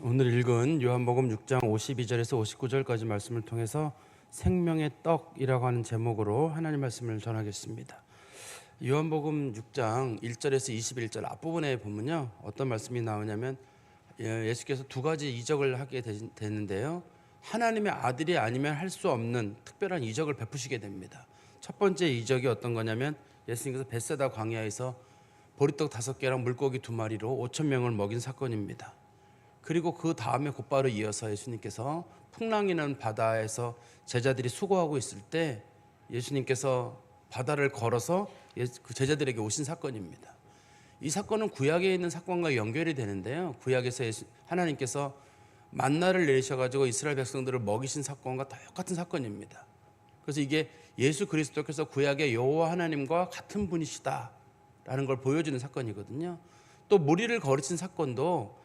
오늘 읽은 요한복음 6장 52절에서 59절까지 말씀을 통해서 생명의 떡이라고 하는 제목으로 하나님 말씀을 전하겠습니다. 요한복음 6장 1절에서 21절 앞부분에 보면요, 어떤 말씀이 나오냐면 예수께서 두 가지 이적을 하게 되는데요, 하나님의 아들이 아니면 할 수 없는 특별한 이적을 베푸시게 됩니다. 첫 번째 이적이 어떤 거냐면 예수님께서 벳세다 광야에서 보리떡 5개랑 물고기 2마리로 5천 명을 먹인 사건입니다. 그리고 그 다음에 곧바로 이어서 예수님께서 풍랑이는 바다에서 제자들이 수고하고 있을 때 예수님께서 바다를 걸어서 그 제자들에게 오신 사건입니다. 이 사건은 구약에 있는 사건과 연결이 되는데요, 구약에서 하나님께서 만나를 내리셔가지고 이스라엘 백성들을 먹이신 사건과 똑같은 사건입니다. 그래서 이게 예수 그리스도께서 구약의 여호와 하나님과 같은 분이시다라는 걸 보여주는 사건이거든요. 또 무리를 거르신 사건도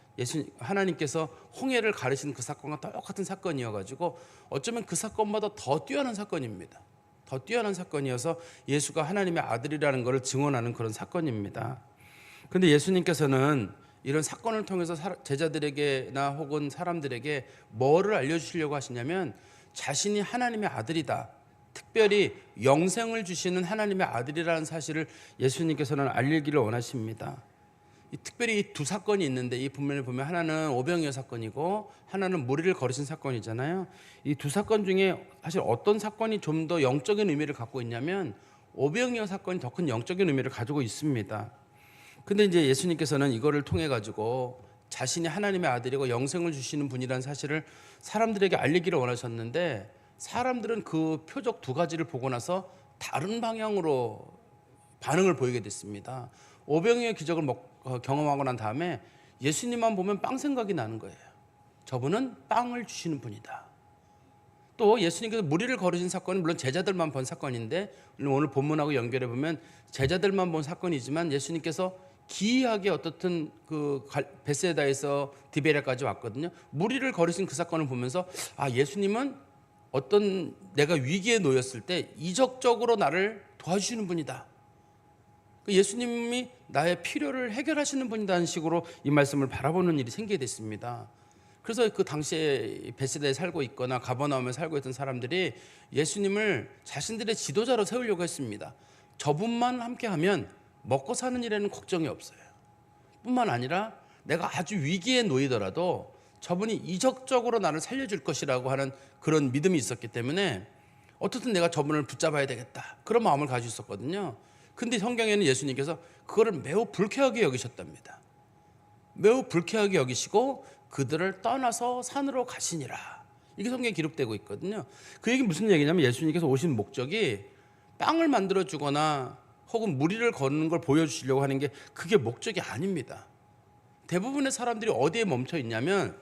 하나님께서 홍해를 가르신 그 사건과 똑같은 사건이어가지고 어쩌면 그 사건보다 더 뛰어난 사건입니다. 더 뛰어난 사건이어서 예수가 하나님의 아들이라는 것을 증언하는 그런 사건입니다. 그런데 예수님께서는 이런 사건을 통해서 제자들에게나 혹은 사람들에게 뭐를 알려주시려고 하시냐면 자신이 하나님의 아들이다, 특별히 영생을 주시는 하나님의 아들이라는 사실을 예수님께서는 알리기를 원하십니다. 특별히 이 두 사건이 있는데, 이 본문을 보면 하나는 오병이어 사건이고 하나는 무리를 거르신 사건이잖아요. 이 두 사건 중에 사실 어떤 사건이 좀 더 영적인 의미를 갖고 있냐면 오병이어 사건이 더 큰 영적인 의미를 가지고 있습니다. 근데 이제 예수님께서는 이거를 통해 가지고 자신이 하나님의 아들이고 영생을 주시는 분이라는 사실을 사람들에게 알리기를 원하셨는데, 사람들은 그 표적 두 가지를 보고 나서 다른 방향으로 반응을 보이게 됐습니다. 오병이어 기적을 경험하고 난 다음에 예수님만 보면 빵 생각이 나는 거예요. 저분은 빵을 주시는 분이다. 또 예수님께서 무리를 거르신 사건은 물론 제자들만 본 사건인데, 오늘 본문하고 연결해 보면 제자들만 본 사건이지만 예수님께서 기이하게 어떻든 그 벳세다에서 디베랴까지 왔거든요. 무리를 거르신 그 사건을 보면서 예수님은 어떤 내가 위기에 놓였을 때 이적적으로 나를 도와주시는 분이다, 예수님이 나의 필요를 해결하시는 분이라는 식으로 이 말씀을 바라보는 일이 생기게 됐습니다. 그래서 그 당시에 벳세다에 살고 있거나 가버나움에 살고 있던 사람들이 예수님을 자신들의 지도자로 세우려고 했습니다. 저분만 함께하면 먹고 사는 일에는 걱정이 없어요. 뿐만 아니라 내가 아주 위기에 놓이더라도 저분이 이적적으로 나를 살려줄 것이라고 하는 그런 믿음이 있었기 때문에 어떻든 내가 저분을 붙잡아야 되겠다, 그런 마음을 가지고 있었거든요. 근데 성경에는 예수님께서 그거를 매우 불쾌하게 여기셨답니다. 매우 불쾌하게 여기시고 그들을 떠나서 산으로 가시니라, 이게 성경에 기록되고 있거든요. 그 얘기 무슨 얘기냐면 예수님께서 오신 목적이 빵을 만들어 주거나 혹은 무리를 거는 걸 보여주시려고 하는 게 그게 목적이 아닙니다. 대부분의 사람들이 어디에 멈춰 있냐면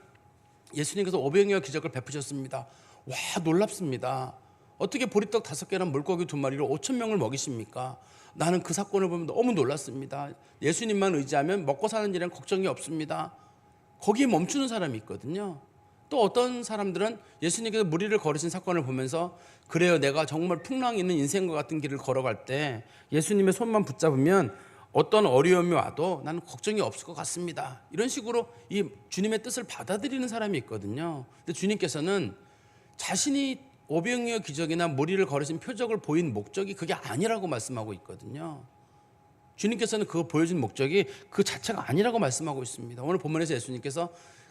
예수님께서 오병이어 기적을 베푸셨습니다. 와, 놀랍습니다. 어떻게 보리떡 5개랑 물고기 2마리로 5천 명을 먹이십니까? 나는 그 사건을 보면 너무 놀랐습니다. 예수님만 의지하면 먹고 사는 일엔 걱정이 없습니다. 거기에 멈추는 사람이 있거든요. 또 어떤 사람들은 예수님께서 무리를 거르신 사건을 보면서 그래요, 내가 정말 풍랑이 있는 인생과 같은 길을 걸어갈 때 예수님의 손만 붙잡으면 어떤 어려움이 와도 나는 걱정이 없을 것 같습니다, 이런 식으로 이 주님의 뜻을 받아들이는 사람이 있거든요. 근데 주님께서는 자신이 오병이어 기적이나 무리를 거르신 표적을 보인 목적이 그게 아니라고 말씀하고 있거든요. 주님께서는 그거 보여준 목적이 그 자체가 아니라고 말씀하고 있습니다. 오늘 본문에서 예수님께서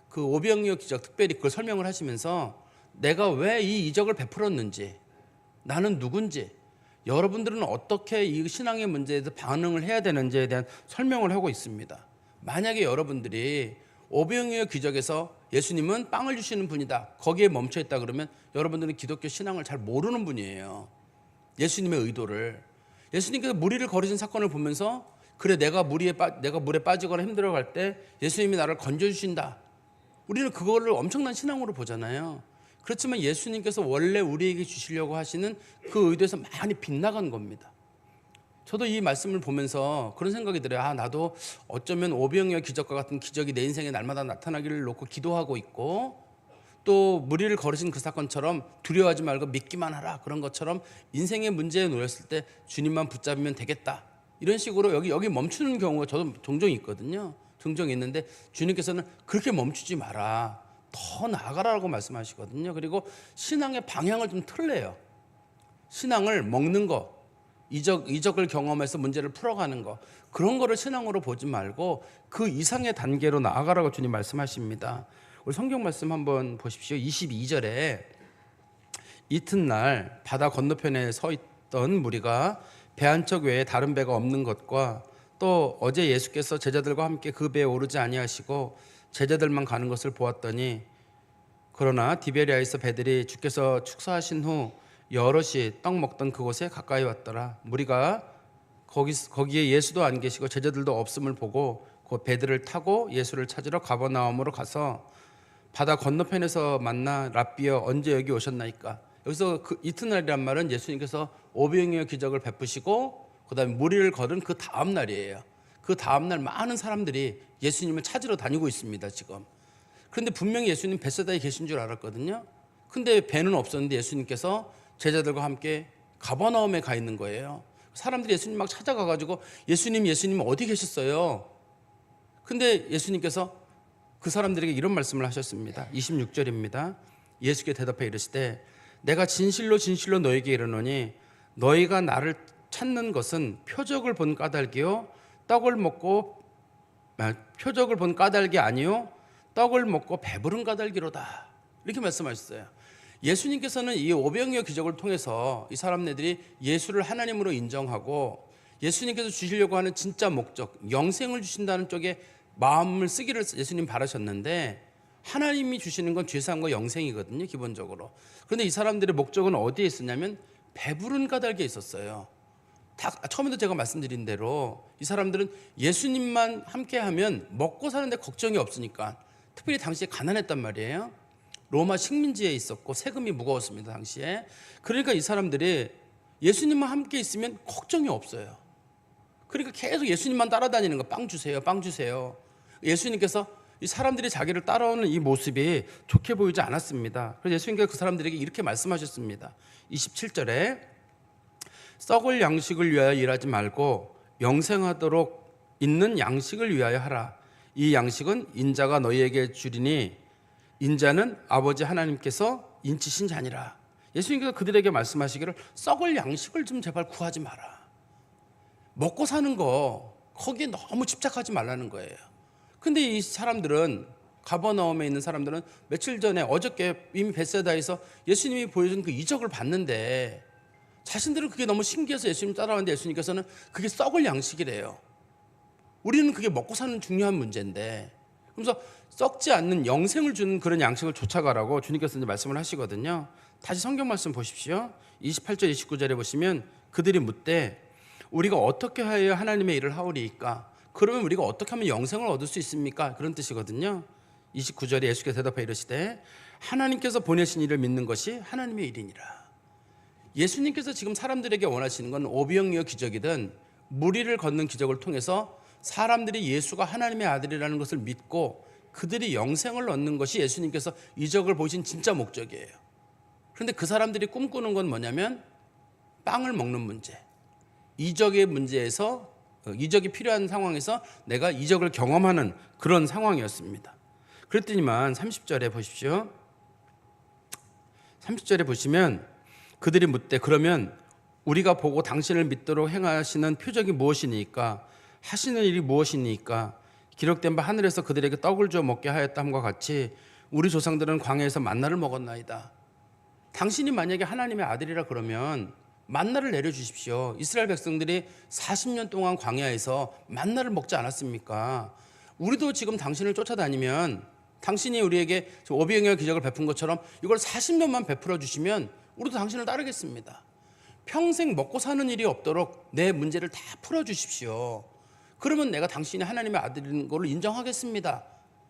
그 오병이어 기적 특별히 그걸 설명을 하시면서 내가 왜 이 이적을 베풀었는지, 나는 누군지, 여러분들은 어떻게 이 신앙의 문제에 대해서 반응을 해야 되는지에 대한 설명을 하고 있습니다. 만약에 여러분들이 오병이어 기적에서 예수님은 빵을 주시는 분이다, 거기에 멈춰 있다 그러면 여러분들은 기독교 신앙을 잘 모르는 분이에요. 예수님의 의도를. 예수님께서 무리를 거르신 사건을 보면서 그래, 내가 물에 빠지거나 힘들어갈 때 예수님이 나를 건져주신다, 우리는 그거를 엄청난 신앙으로 보잖아요. 그렇지만 예수님께서 원래 우리에게 주시려고 하시는 그 의도에서 많이 빗나간 겁니다. 저도 이 말씀을 보면서 그런 생각이 들어요. 나도 어쩌면 오병이어 기적과 같은 기적이 내 인생에 날마다 나타나기를 놓고 기도하고 있고, 또 무리를 거르신 그 사건처럼 두려워하지 말고 믿기만 하라, 그런 것처럼 인생의 문제에 놓였을 때 주님만 붙잡으면 되겠다, 이런 식으로 여기 멈추는 경우가 저도 종종 있거든요. 등등이 있는데 주님께서는 그렇게 멈추지 마라. 더 나아가라고 말씀하시거든요. 그리고 신앙의 방향을 좀 틀래요. 신앙을 먹는 거, 이적을 경험해서 문제를 풀어가는 거, 그런 거를 신앙으로 보지 말고 그 이상의 단계로 나아가라고 주님 말씀하십니다. 우리 성경 말씀 한번 보십시오. 22절에 이튿날 바다 건너편에 서 있던 무리가 배 한 척 외에 다른 배가 없는 것과 또 어제 예수께서 제자들과 함께 그 배에 오르지 아니하시고 제자들만 가는 것을 보았더니 그러나 디베리아에서 배들이 주께서 축사하신 후 여럿이 떡 먹던 그곳에 가까이 왔더라. 무리가 거기에 예수도 안 계시고 제자들도 없음을 보고 그 배들을 타고 예수를 찾으러 가버나움으로 가서 바다 건너편에서 만나 랍비여 언제 여기 오셨나이까. 여기서 그 이튿날이란 말은 예수님께서 오병이어 기적을 베푸시고 그다음에 무리를 걸은 그 다음 날이에요. 그 다음 날 많은 사람들이 예수님을 찾으러 다니고 있습니다, 지금. 그런데 분명히 예수님 벳세다에 계신 줄 알았거든요. 근데 배는 없었는데 예수님께서 제자들과 함께 가버나움에 가 있는 거예요. 사람들이 예수님 막 찾아가가지고 예수님 어디 계셨어요? 근데 예수님께서 그 사람들에게 이런 말씀을 하셨습니다. 26절입니다. 예수께 대답해 이르시되 내가 진실로 진실로 너에게 이르노니 너희가 나를 찾는 것은 표적을 본 까닭이 아니요 떡을 먹고 배부른 까닭이로다. 이렇게 말씀하셨어요. 예수님께서는 이 오병이어 기적을 통해서 이 사람들이 예수를 하나님으로 인정하고 예수님께서 주시려고 하는 진짜 목적, 영생을 주신다는 쪽에 마음을 쓰기를 예수님 바라셨는데 하나님이 주시는 건 죄사함과 영생이거든요, 기본적으로. 그런데 이 사람들의 목적은 어디에 있었냐면 배부른 까닭에 있었어요. 처음에도 제가 말씀드린 대로 이 사람들은 예수님만 함께하면 먹고 사는데 걱정이 없으니까, 특별히 당시에 가난했단 말이에요. 로마 식민지에 있었고 세금이 무거웠습니다, 당시에. 그러니까 이 사람들이 예수님만 함께 있으면 걱정이 없어요. 그러니까 계속 예수님만 따라다니는 거. 빵 주세요, 빵 주세요. 예수님께서 이 사람들이 자기를 따라오는 이 모습이 좋게 보이지 않았습니다. 그래서 예수님께서 그 사람들에게 이렇게 말씀하셨습니다. 27절에 썩을 양식을 위하여 일하지 말고 영생하도록 있는 양식을 위하여 하라. 이 양식은 인자가 너희에게 주리니 인자는 아버지 하나님께서 인치신 자니라. 예수님께서 그들에게 말씀하시기를 썩을 양식을 좀 제발 구하지 마라. 먹고 사는 거 거기에 너무 집착하지 말라는 거예요. 근데 이 사람들은, 가버나움에 있는 사람들은 며칠 전에 어저께 이미 벳세다에서 예수님이 보여준 그 이적을 봤는데 자신들은 그게 너무 신기해서 예수님 따라왔는데 예수님께서는 그게 썩을 양식이래요. 우리는 그게 먹고 사는 중요한 문제인데, 그래서 썩지 않는 영생을 주는 그런 양식을 쫓아가라고 주님께서 이제 말씀을 하시거든요. 다시 성경 말씀 보십시오. 28절 29절에 보시면 그들이 묻되 우리가 어떻게 하여 하나님의 일을 하오리이까? 그러면 우리가 어떻게 하면 영생을 얻을 수 있습니까? 그런 뜻이거든요. 29절에 예수께서 대답하여 이르시되 하나님께서 보내신 일을 믿는 것이 하나님의 일이니라. 예수님께서 지금 사람들에게 원하시는 건 오병이어 기적이든 무리를 걷는 기적을 통해서 사람들이 예수가 하나님의 아들이라는 것을 믿고 그들이 영생을 얻는 것이 예수님께서 이적을 보신 진짜 목적이에요. 그런데 그 사람들이 꿈꾸는 건 뭐냐면 빵을 먹는 문제, 이적의 문제에서, 이적이 필요한 상황에서 내가 이적을 경험하는 그런 상황이었습니다. 그랬더니만 30절에 보십시오. 30절에 보시면 그들이 묻되 그러면 우리가 보고 당신을 믿도록 행하시는 표적이 무엇이니까? 하시는 일이 무엇이니까? 기록된 바 하늘에서 그들에게 떡을 주어 먹게 하였다함과 같이 우리 조상들은 광야에서 만나를 먹었나이다. 당신이 만약에 하나님의 아들이라 그러면 만나를 내려주십시오. 이스라엘 백성들이 40년 동안 광야에서 만나를 먹지 않았습니까? 우리도 지금 당신을 쫓아다니면 당신이 우리에게 오병이어 기적을 베푼 것처럼 이걸 40년만 베풀어 주시면 우리도 당신을 따르겠습니다. 평생 먹고 사는 일이 없도록 내 문제를 다 풀어주십시오. 그러면 내가 당신이 하나님의 아들인 걸 인정하겠습니다.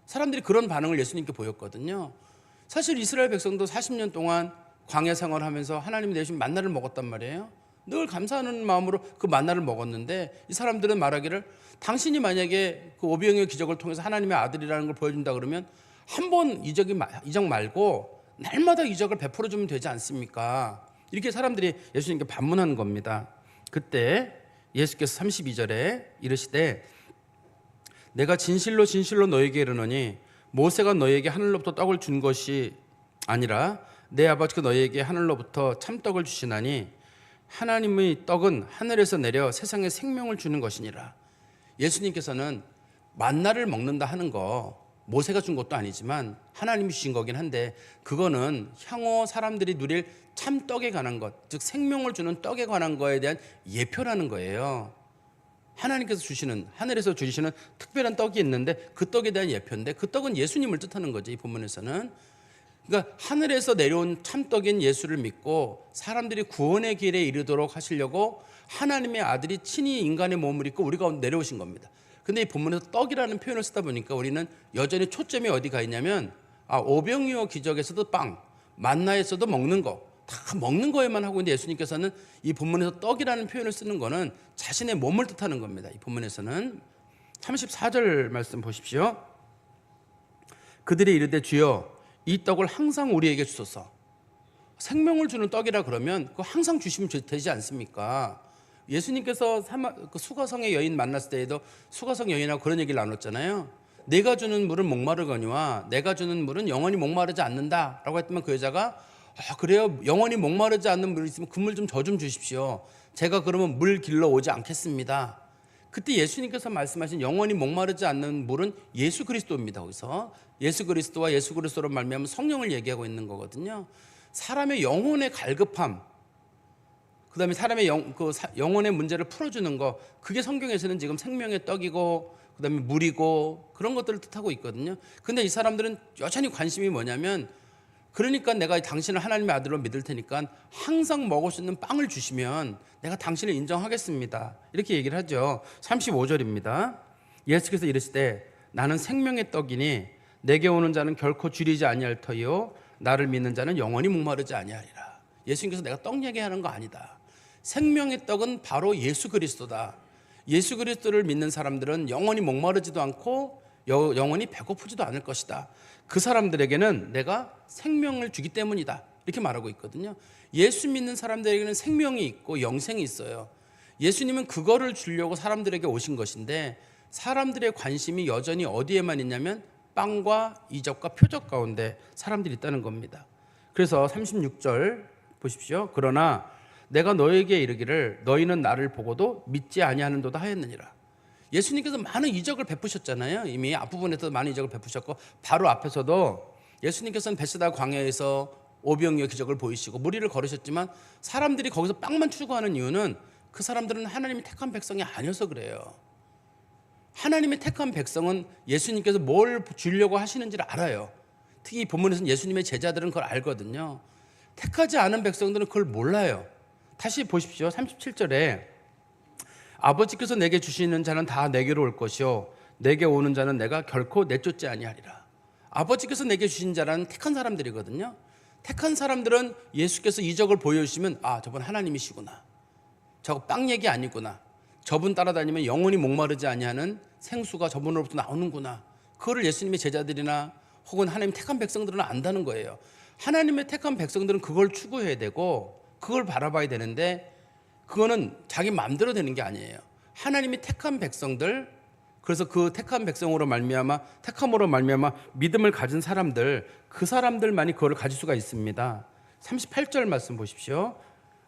사람들이 그런 반응을 예수님께 보였거든요. 사실 이스라엘 백성도 40년 동안 광야 생활하면서 하나님이 내신 만나를 먹었단 말이에요. 늘 감사하는 마음으로 그 만나를 먹었는데 이 사람들은 말하기를 당신이 만약에 그 오병이어 기적을 통해서 하나님의 아들이라는 걸 보여준다 그러면 한 번 이적 말고 날마다 이적을 베풀어 주면 되지 않습니까? 이렇게 사람들이 예수님께 반문한 겁니다. 그때 예수께서 32절에 이르시되 내가 진실로 진실로 너에게 이르노니 모세가 너에게 하늘로부터 떡을 준 것이 아니라 내 아버지가 너에게 하늘로부터 참떡을 주시나니 하나님의 떡은 하늘에서 내려 세상에 생명을 주는 것이니라. 예수님께서는 만나를 먹는다 하는 거 모세가 준 것도 아니지만 하나님이 주신 거긴 한데, 그거는 향후 사람들이 누릴 참떡에 관한 것, 즉 생명을 주는 떡에 관한 거에 대한 예표라는 거예요. 하나님께서 주시는, 하늘에서 주시는 특별한 떡이 있는데 그 떡에 대한 예표인데, 그 떡은 예수님을 뜻하는 거죠. 이 본문에서는. 그러니까 하늘에서 내려온 참떡인 예수를 믿고 사람들이 구원의 길에 이르도록 하시려고 하나님의 아들이 친히 인간의 몸을 입고 우리 가운데 내려오신 겁니다. 근데 이 본문에서 떡이라는 표현을 쓰다 보니까 우리는 여전히 초점이 어디 가 있냐면, 오병이어 기적에서도 빵, 만나에서도 먹는 거, 다 먹는 거에만 하고 있는데, 예수님께서는 이 본문에서 떡이라는 표현을 쓰는 거는 자신의 몸을 뜻하는 겁니다. 이 본문에서는 34절 말씀 보십시오. 그들이 이르되 주여 이 떡을 항상 우리에게 주소서. 생명을 주는 떡이라 그러면 그거 항상 주시면 되지 않습니까? 예수님께서 그 수가성의 여인 만났을 때에도 수가성 여인하고 그런 얘기를 나눴잖아요. 내가 주는 물은 목마르거니와 내가 주는 물은 영원히 목마르지 않는다 라고 했더니 그 여자가 그래요? 영원히 목마르지 않는 물이 있으면 그 물 좀 저 좀 주십시오. 제가 그러면 물 길러 오지 않겠습니다. 그때 예수님께서 말씀하신 영원히 목마르지 않는 물은 예수 그리스도입니다. 거기서 예수 그리스도와 예수 그리스도로 말미암아 성령을 얘기하고 있는 거거든요. 사람의 영혼의 갈급함, 그 다음에 사람의 영혼의 문제를 풀어주는 거, 그게 성경에서는 지금 생명의 떡이고 그 다음에 물이고 그런 것들을 뜻하고 있거든요. 근데 이 사람들은 여전히 관심이 뭐냐면, 그러니까 내가 당신을 하나님의 아들로 믿을 테니까 항상 먹을 수 있는 빵을 주시면 내가 당신을 인정하겠습니다. 이렇게 얘기를 하죠. 35절입니다. 예수께서 이르시되 나는 생명의 떡이니 내게 오는 자는 결코 줄이지 아니할 터이요 나를 믿는 자는 영원히 목마르지 아니하리라. 예수님께서 내가 떡 얘기하는 거 아니다. 생명의 떡은 바로 예수 그리스도다. 예수 그리스도를 믿는 사람들은 영원히 목마르지도 않고 영원히 배고프지도 않을 것이다. 그 사람들에게는 내가 생명을 주기 때문이다. 이렇게 말하고 있거든요. 예수 믿는 사람들에게는 생명이 있고 영생이 있어요. 예수님은 그거를 주려고 사람들에게 오신 것인데, 사람들의 관심이 여전히 어디에만 있냐면 빵과 이적과 표적 가운데 사람들이 있다는 겁니다. 그래서 36절 보십시오. 그러나 내가 너에게 이르기를 너희는 나를 보고도 믿지 아니하는도다 하였느니라. 예수님께서 많은 이적을 베푸셨잖아요. 이미 앞부분에서 많은 이적을 베푸셨고, 바로 앞에서도 예수님께서는 베세다 광야에서 오병이어 기적을 보이시고 무리를 걸으셨지만, 사람들이 거기서 빵만 추구하는 이유는 그 사람들은 하나님이 택한 백성이 아니어서 그래요. 하나님의 택한 백성은 예수님께서 뭘 주려고 하시는지를 알아요. 특히 본문에서는 예수님의 제자들은 그걸 알거든요. 택하지 않은 백성들은 그걸 몰라요. 다시 보십시오. 37절에 아버지께서 내게 주시는 자는 다 내게로 올 것이요 내게 오는 자는 내가 결코 내쫓지 아니하리라. 아버지께서 내게 주신 자라는 택한 사람들이거든요. 택한 사람들은 예수께서 이적을 보여주시면 저분 하나님이시구나, 저거 빵 얘기 아니구나, 저분 따라다니면 영원히 목마르지 아니하는 생수가 저분으로부터 나오는구나, 그거를 예수님의 제자들이나 혹은 하나님 택한 백성들은 안다는 거예요. 하나님의 택한 백성들은 그걸 추구해야 되고 그걸 바라봐야 되는데, 그거는 자기 마음대로 되는 게 아니에요. 하나님이 택한 백성들, 그래서 그 택한 백성으로 말미암아, 택함으로 말미암아 믿음을 가진 사람들, 그 사람들만이 그걸 가질 수가 있습니다. 38절 말씀 보십시오.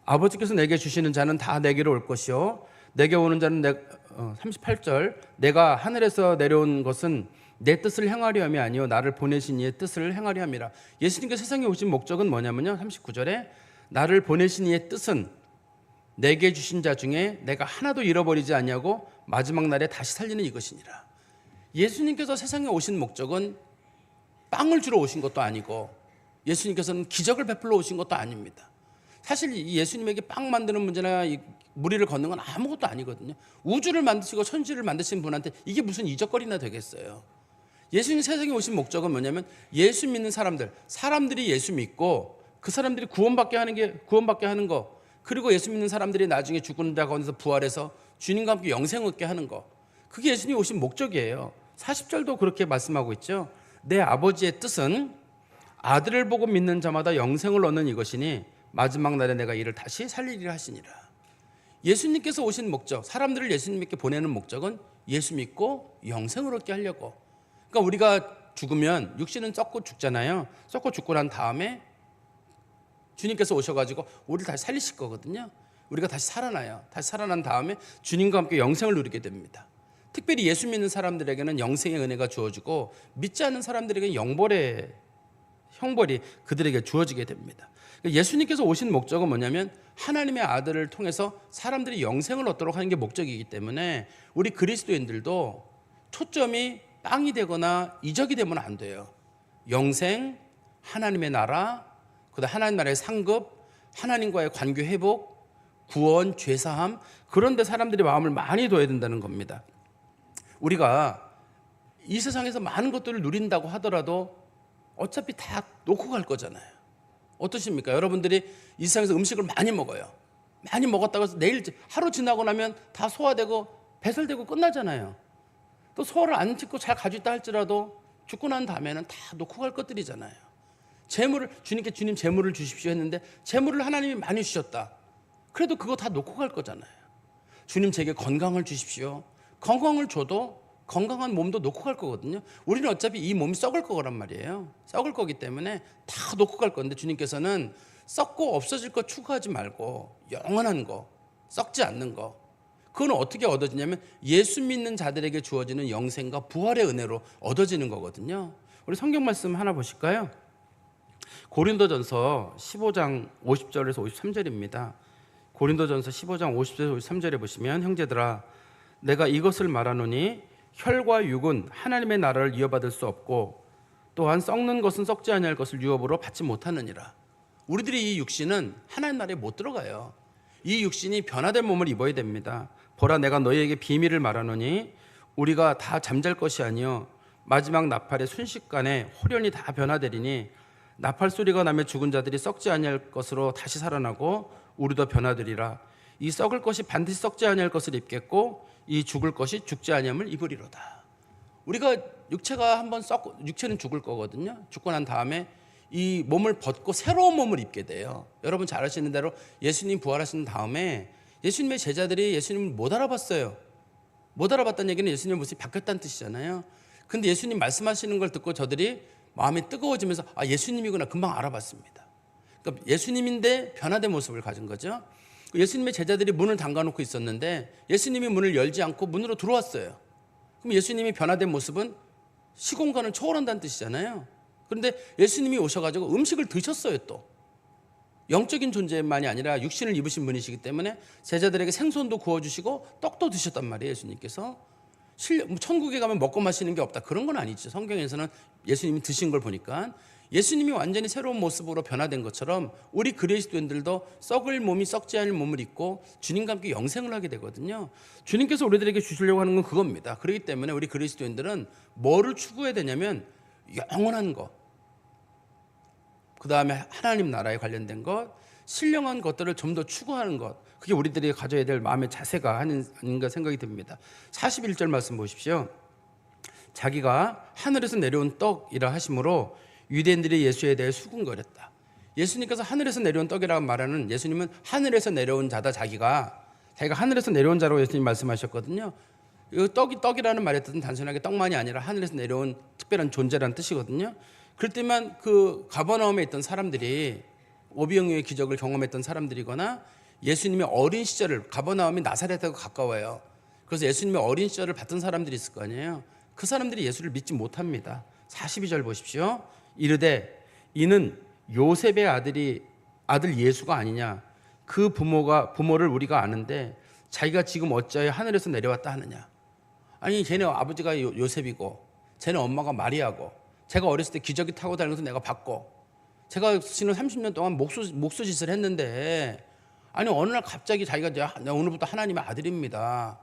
아버지께서 내게 주시는 자는 다 내게로 올 것이요 내게 오는 자는 38절 내가 하늘에서 내려온 것은 내 뜻을 행하려 함이 아니요 나를 보내신 이의 뜻을 행하려 함이라. 예수님께서 세상에 오신 목적은 뭐냐면요, 39절에 나를 보내신 이의 뜻은 내게 주신 자 중에 내가 하나도 잃어버리지 아니하고 마지막 날에 다시 살리는 이것이니라. 예수님께서 세상에 오신 목적은 빵을 주러 오신 것도 아니고 예수님께서는 기적을 베풀러 오신 것도 아닙니다. 사실 예수님에게 빵 만드는 문제나 무리를 걷는 건 아무것도 아니거든요. 우주를 만드시고 천지를 만드신 분한테 이게 무슨 이적거리나 되겠어요. 예수님 세상에 오신 목적은 뭐냐면, 예수 믿는 사람들이 예수 믿고 그 사람들이 구원받게 하는 거, 그리고 예수 믿는 사람들이 나중에 죽은 자 가운데서 부활해서 주님과 함께 영생 얻게 하는 거, 그게 예수님이 오신 목적이에요. 40절도 그렇게 말씀하고 있죠. 내 아버지의 뜻은 아들을 보고 믿는 자마다 영생을 얻는 이것이니 마지막 날에 내가 이를 다시 살리리라 하시니라. 예수님께서 오신 목적, 사람들을 예수님께 보내는 목적은 예수 믿고 영생을 얻게 하려고. 그러니까 우리가 죽으면 육신은 썩고 죽잖아요. 썩고 죽고 난 다음에 주님께서 오셔가지고 우리를 다시 살리실 거거든요. 우리가 다시 살아나요. 다시 살아난 다음에 주님과 함께 영생을 누리게 됩니다. 특별히 예수 믿는 사람들에게는 영생의 은혜가 주어지고 믿지 않는 사람들에게는 형벌이 그들에게 주어지게 됩니다. 예수님께서 오신 목적은 뭐냐면 하나님의 아들을 통해서 사람들이 영생을 얻도록 하는 게 목적이기 때문에 우리 그리스도인들도 초점이 빵이 되거나 이적이 되면 안 돼요. 영생, 하나님의 나라, 그다음 하나님 나라의 상급, 하나님과의 관계 회복, 구원, 죄사함, 그런 데 사람들이 마음을 많이 둬야 된다는 겁니다. 우리가 이 세상에서 많은 것들을 누린다고 하더라도 어차피 다 놓고 갈 거잖아요. 어떠십니까? 여러분들이 이 세상에서 음식을 많이 먹어요. 많이 먹었다고 해서 내일 하루 지나고 나면 다 소화되고 배설되고 끝나잖아요. 또 소화를 안 짓고 잘 가지고 있다 할지라도 죽고 난 다음에는 다 놓고 갈 것들이잖아요. 재물을 주님께 주님 재물을 주십시오 했는데 재물을 하나님이 많이 주셨다. 그래도 그거 다 놓고 갈 거잖아요. 주님 제게 건강을 주십시오. 건강을 줘도 건강한 몸도 놓고 갈 거거든요. 우리는 어차피 이 몸이 썩을 거란 말이에요. 썩을 거기 때문에 다 놓고 갈 건데 주님께서는 썩고 없어질 거 추구하지 말고 영원한 거, 썩지 않는 거, 그건 어떻게 얻어지냐면 예수 믿는 자들에게 주어지는 영생과 부활의 은혜로 얻어지는 거거든요. 우리 성경 말씀 하나 보실까요? 고린도전서 15장 50절에서 53절입니다. 고린도전서 15장 50절에서 53절에 보시면 형제들아 내가 이것을 말하노니 혈과 육은 하나님의 나라를 이어받을 수 없고 또한 썩는 것은 썩지 아니할 것을 유업으로 받지 못하느니라. 우리들이 이 육신은 하나님 나라에 못 들어가요. 이 육신이 변화된 몸을 입어야 됩니다. 보라 내가 너희에게 비밀을 말하노니 우리가 다 잠잘 것이 아니요 마지막 나팔의 순식간에 홀연히 다 변화되리니 나팔 소리가 나며 죽은 자들이 썩지 아니할 것으로 다시 살아나고 우리도 변화되리라. 이 썩을 것이 반드시 썩지 아니할 것을 입겠고 이 죽을 것이 죽지 아니함을 입으리로다. 우리가 육체가 한번 썩고 육체는 죽을 거거든요. 죽고 난 다음에 이 몸을 벗고 새로운 몸을 입게 돼요. 여러분 잘 아시는 대로 예수님 부활하신 다음에 예수님의 제자들이 예수님을 못 알아봤어요. 못 알아봤다는 얘기는 예수님의 모습이 바뀌었다는 뜻이잖아요. 근데 예수님 말씀하시는 걸 듣고 저들이 마음이 뜨거워지면서 아 예수님이구나 금방 알아봤습니다. 그러니까 예수님인데 변화된 모습을 가진 거죠. 예수님의 제자들이 문을 잠가놓고 있었는데 예수님이 문을 열지 않고 문으로 들어왔어요. 그럼 예수님이 변화된 모습은 시공간을 초월한다는 뜻이잖아요. 그런데 예수님이 오셔가지고 음식을 드셨어요. 또 영적인 존재만이 아니라 육신을 입으신 분이시기 때문에 제자들에게 생선도 구워주시고 떡도 드셨단 말이에요. 예수님께서 천국에 가면 먹고 마시는 게 없다 그런 건 아니죠. 성경에서는 예수님이 드신 걸 보니까 예수님이 완전히 새로운 모습으로 변화된 것처럼 우리 그리스도인들도 썩을 몸이 썩지 않을 몸을 입고 주님과 함께 영생을 하게 되거든요. 주님께서 우리들에게 주시려고 하는 건 그겁니다. 그렇기 때문에 우리 그리스도인들은 뭐를 추구해야 되냐면 영원한 것, 그 다음에 하나님 나라에 관련된 것, 신령한 것들을 좀 더 추구하는 것, 그게 우리들이 가져야 될 마음의 자세가 아닌가 생각이 듭니다. 41절 말씀 보십시오. 자기가 하늘에서 내려온 떡이라 하심으로 유대인들이 예수에 대해 수군거렸다. 예수님께서 하늘에서 내려온 떡이라고 말하는 예수님은 하늘에서 내려온 자다. 자기가 하늘에서 내려온 자라고 예수님 말씀하셨거든요. 이 떡이라는 말의 뜻은 단순하게 떡만이 아니라 하늘에서 내려온 특별한 존재라는 뜻이거든요. 그럴 때만 그 가버나움에 있던 사람들이 오병이어의 기적을 경험했던 사람들이거나 예수님의 어린 시절을, 가버나움이 나사렛하고 가까워요. 그래서 예수님의 어린 시절을 봤던 사람들이 있을 거 아니에요. 그 사람들이 예수를 믿지 못합니다. 42절 보십시오. 이르되 이는 요셉의 아들 예수가 아니냐. 그 부모를 우리가 아는데 자기가 지금 어찌하여 하늘에서 내려왔다 하느냐. 아니 쟤네 아버지가 요셉이고 쟤네 엄마가 마리아고 제가 어렸을 때 기저귀 타고 다니면서 내가 봤고 제가 지난 30년 동안 목수짓을 했는데 아니 어느 날 갑자기 자기가 오늘부터 하나님의 아들입니다.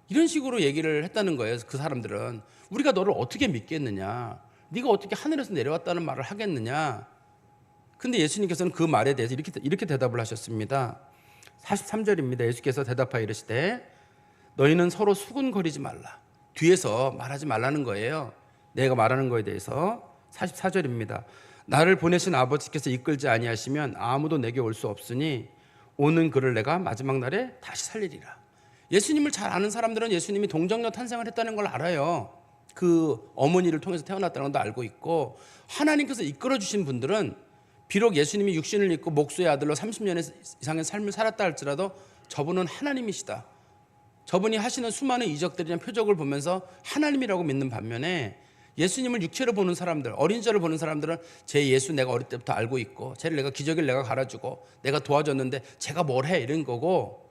이런 식으로 얘기를 했다는 거예요. 그 사람들은 우리가 너를 어떻게 믿겠느냐. 네가 어떻게 하늘에서 내려왔다는 말을 하겠느냐. 근데 예수님께서는 그 말에 대해서 이렇게 대답을 하셨습니다. 43절입니다. 예수께서 대답하여 이르시되 너희는 서로 수군거리지 말라. 뒤에서 말하지 말라는 거예요. 내가 말하는 거에 대해서. 44절입니다. 나를 보내신 아버지께서 이끌지 아니하시면 아무도 내게 올 수 없으니 오는 그를 내가 마지막 날에 다시 살리리라. 예수님을 잘 아는 사람들은 예수님이 동정녀 탄생을 했다는 걸 알아요. 그 어머니를 통해서 태어났다는 것도 알고 있고, 하나님께서 이끌어 주신 분들은 비록 예수님이 육신을 입고 목수의 아들로 30년 이상의 삶을 살았다 할지라도 저분은 하나님이시다, 저분이 하시는 수많은 이적들이나 표적을 보면서 하나님이라고 믿는 반면에, 예수님을 육체로 보는 사람들, 어린 시절을 보는 사람들은 제 예수 내가 어릴 때부터 알고 있고, 쟤를 내가 기적을 내가 갈아주고 내가 도와줬는데 제가 뭘 해, 이런 거고,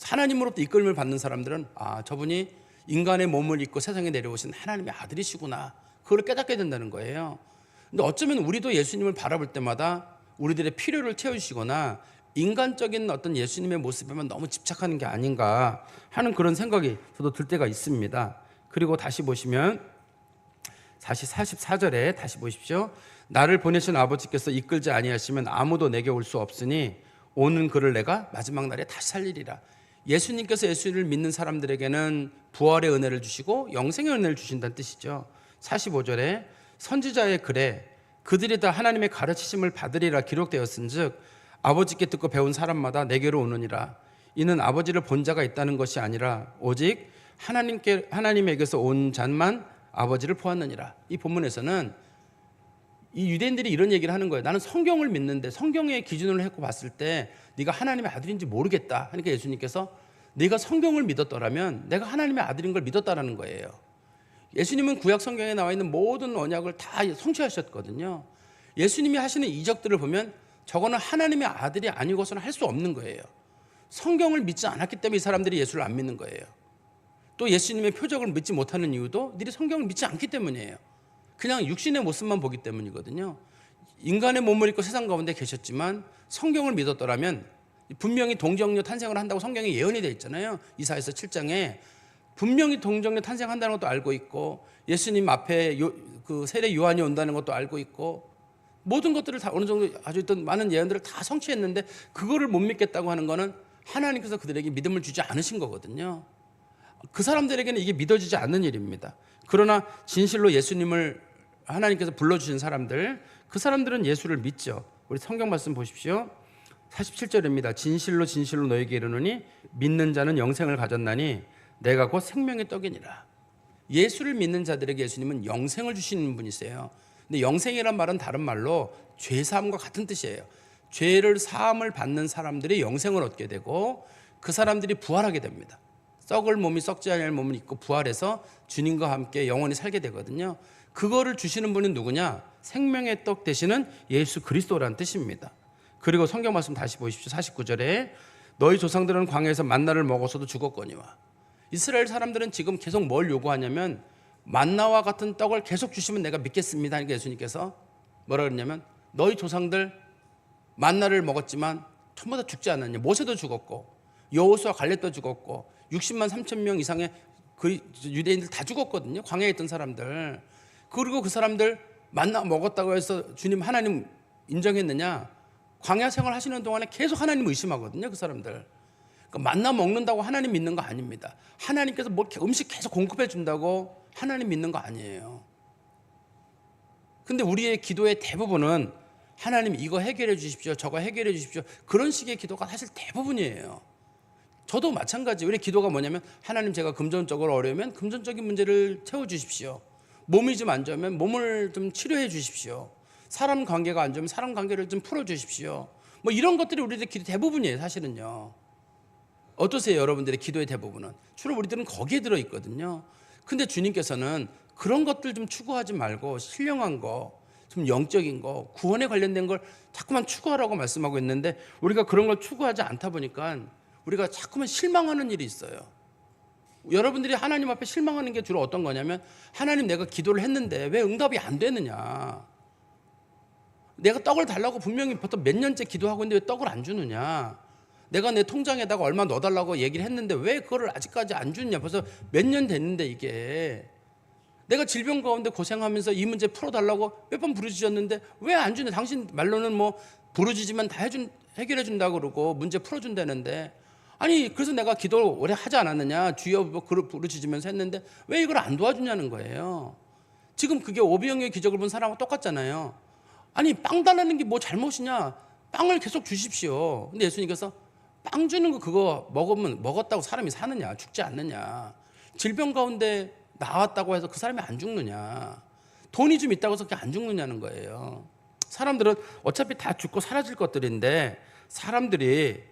하나님으로부터 이끌림을 받는 사람들은 저분이 인간의 몸을 입고 세상에 내려오신 하나님의 아들이시구나, 그걸 깨닫게 된다는 거예요. 근데 어쩌면 우리도 예수님을 바라볼 때마다 우리들의 필요를 채우시거나 인간적인 어떤 예수님의 모습에만 너무 집착하는 게 아닌가 하는 그런 생각이 저도 들 때가 있습니다. 그리고 다시 보시면 다시 44절에 다시 보십시오. 나를 보내신 아버지께서 이끌지 아니하시면 아무도 내게 올 수 없으니 오는 그를 내가 마지막 날에 다시 살리리라. 예수님께서 예수를 믿는 사람들에게는 부활의 은혜를 주시고 영생의 은혜를 주신다는 뜻이죠. 45절에 선지자의 글에 그들이 다 하나님의 가르치심을 받으리라 기록되었은즉 아버지께 듣고 배운 사람마다 내게로 오느니라. 이는 아버지를 본 자가 있다는 것이 아니라 오직 하나님에게서 온 자만 아버지를 보았느니라. 이 본문에서는 이 유대인들이 이런 얘기를 하는 거예요. 나는 성경을 믿는데 성경의 기준으로 해고 봤을 때 네가 하나님의 아들인지 모르겠다 하니까 예수님께서 네가 성경을 믿었더라면 내가 하나님의 아들인 걸 믿었다라는 거예요. 예수님은 구약 성경에 나와 있는 모든 언약을 다 성취하셨거든요. 예수님이 하시는 이적들을 보면 저거는 하나님의 아들이 아니고서는 할 수 없는 거예요. 성경을 믿지 않았기 때문에 이 사람들이 예수를 안 믿는 거예요. 또 예수님의 표적을 믿지 못하는 이유도 니들이 성경을 믿지 않기 때문이에요. 그냥 육신의 모습만 보기 때문이거든요. 인간의 몸을 입고 세상 가운데 계셨지만 성경을 믿었더라면 분명히 동정녀 탄생을 한다고 성경에 예언이 되어 있잖아요. 이사야서 7장에 분명히 동정녀 탄생한다는 것도 알고 있고, 예수님 앞에 그 세례 요한이 온다는 것도 알고 있고, 모든 것들을 다 어느 정도 아주 있던 많은 예언들을 다 성취했는데 그거를 못 믿겠다고 하는 거는 하나님께서 그들에게 믿음을 주지 않으신 거거든요. 그 사람들에게는 이게 믿어지지 않는 일입니다. 그러나 진실로 예수님을 하나님께서 불러주신 사람들, 그 사람들은 예수를 믿죠. 우리 성경 말씀 보십시오. 47절입니다. 진실로 진실로 너에게 이르노니 믿는 자는 영생을 가졌나니 내가 곧 생명의 떡이니라. 예수를 믿는 자들에게 예수님은 영생을 주시는 분이세요. 근데 영생이란 말은 다른 말로 죄사함과 같은 뜻이에요. 죄를 사함을 받는 사람들이 영생을 얻게 되고 그 사람들이 부활하게 됩니다. 썩을 몸이 썩지 않을 몸을 입고 부활해서 주님과 함께 영원히 살게 되거든요. 그거를 주시는 분은 누구냐? 생명의 떡 되시는 예수 그리스도라는 뜻입니다. 그리고 성경 말씀 다시 보십시오. 49절에 너희 조상들은 광야에서 만나를 먹어서도 죽었거니와. 이스라엘 사람들은 지금 계속 뭘 요구하냐면 만나와 같은 떡을 계속 주시면 내가 믿겠습니다. 그러니까 예수님께서 뭐라 그러냐면 너희 조상들 만나를 먹었지만 전부 다 죽지 않았냐. 모세도 죽었고 여호수아 갈렙도 죽었고 60만 3천 명 이상의 그 유대인들 다 죽었거든요. 광야에 있던 사람들. 그리고 그 사람들 만나 먹었다고 해서 주님 하나님 인정했느냐? 광야 생활 하시는 동안에 계속 하나님 의심하거든요. 그 사람들. 그러니까 만나 먹는다고 하나님 믿는 거 아닙니다. 하나님께서 뭐 음식 계속 공급해 준다고 하나님 믿는 거 아니에요. 근데 우리의 기도의 대부분은 하나님 이거 해결해 주십시오, 저거 해결해 주십시오, 그런 식의 기도가 사실 대부분이에요. 저도 마찬가지. 우리 기도가 뭐냐면 하나님 제가 금전적으로 어려우면 금전적인 문제를 채워주십시오. 몸이 좀 안 좋으면 몸을 좀 치료해 주십시오. 사람 관계가 안 좋으면 사람 관계를 좀 풀어주십시오. 뭐 이런 것들이 우리들 기도 대부분이에요. 사실은요. 어떠세요? 여러분들의 기도의 대부분은 주로 우리들은 거기에 들어있거든요. 근데 주님께서는 그런 것들 좀 추구하지 말고 신령한 거, 좀 영적인 거, 구원에 관련된 걸 자꾸만 추구하라고 말씀하고 있는데 우리가 그런 걸 추구하지 않다 보니까 우리가 자꾸만 실망하는 일이 있어요. 여러분들이 하나님 앞에 실망하는 게 주로 어떤 거냐면 하나님 내가 기도를 했는데 왜 응답이 안 되느냐. 내가 떡을 달라고 분명히 보통 몇 년째 기도하고 있는데 왜 떡을 안 주느냐. 내가 내 통장에다가 얼마 넣어달라고 얘기를 했는데 왜 그거를 아직까지 안 주느냐. 벌써 몇 년 됐는데 이게. 내가 질병 가운데 고생하면서 이 문제 풀어달라고 몇 번 부르짖었는데 왜 안 주냐. 당신 말로는 뭐 부르짖으면 다 해결해 준다고 그러고 문제 풀어준다는데 아니 그래서 내가 기도를 오래 하지 않았느냐. 주여 뭐 부르짖으면서 했는데 왜 이걸 안 도와주냐는 거예요. 지금 그게 오병이의 기적을 본 사람하고 똑같잖아요. 아니 빵 달라는 게 뭐 잘못이냐. 빵을 계속 주십시오. 근데 예수님께서 빵 주는 거 그거 먹으면 먹었다고 사람이 사느냐, 죽지 않느냐. 질병 가운데 나왔다고 해서 그 사람이 안 죽느냐. 돈이 좀 있다고 해서 그게 안 죽느냐는 거예요. 사람들은 어차피 다 죽고 사라질 것들인데, 사람들이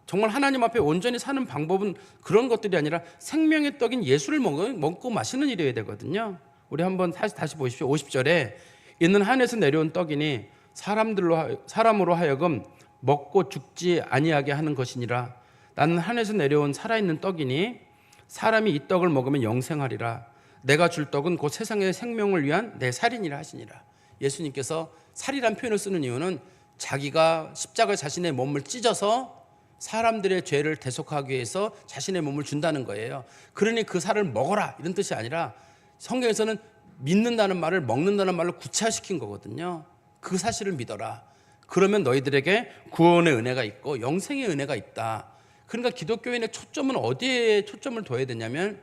정말 하나님 앞에 온전히 사는 방법은 그런 것들이 아니라 생명의 떡인 예수를 먹고 마시는 일이어야 되거든요. 우리 한번 다시 보십시오. 50절에 있는 하늘에서 내려온 떡이니 사람으로 하여금 먹고 죽지 아니하게 하는 것이니라. 나는 하늘에서 내려온 살아있는 떡이니 사람이 이 떡을 먹으면 영생하리라. 내가 줄 떡은 곧 세상의 생명을 위한 내 살이니라 하시니라. 예수님께서 살이란 표현을 쓰는 이유는 자기가 십자가에 자신의 몸을 찢어서 사람들의 죄를 대속하기 위해서 자신의 몸을 준다는 거예요. 그러니 그 살을 먹어라 이런 뜻이 아니라, 성경에서는 믿는다는 말을 먹는다는 말로 구체화시킨 거거든요. 그 사실을 믿어라. 그러면 너희들에게 구원의 은혜가 있고 영생의 은혜가 있다. 그러니까 기독교인의 초점은 어디에 초점을 둬야 되냐면,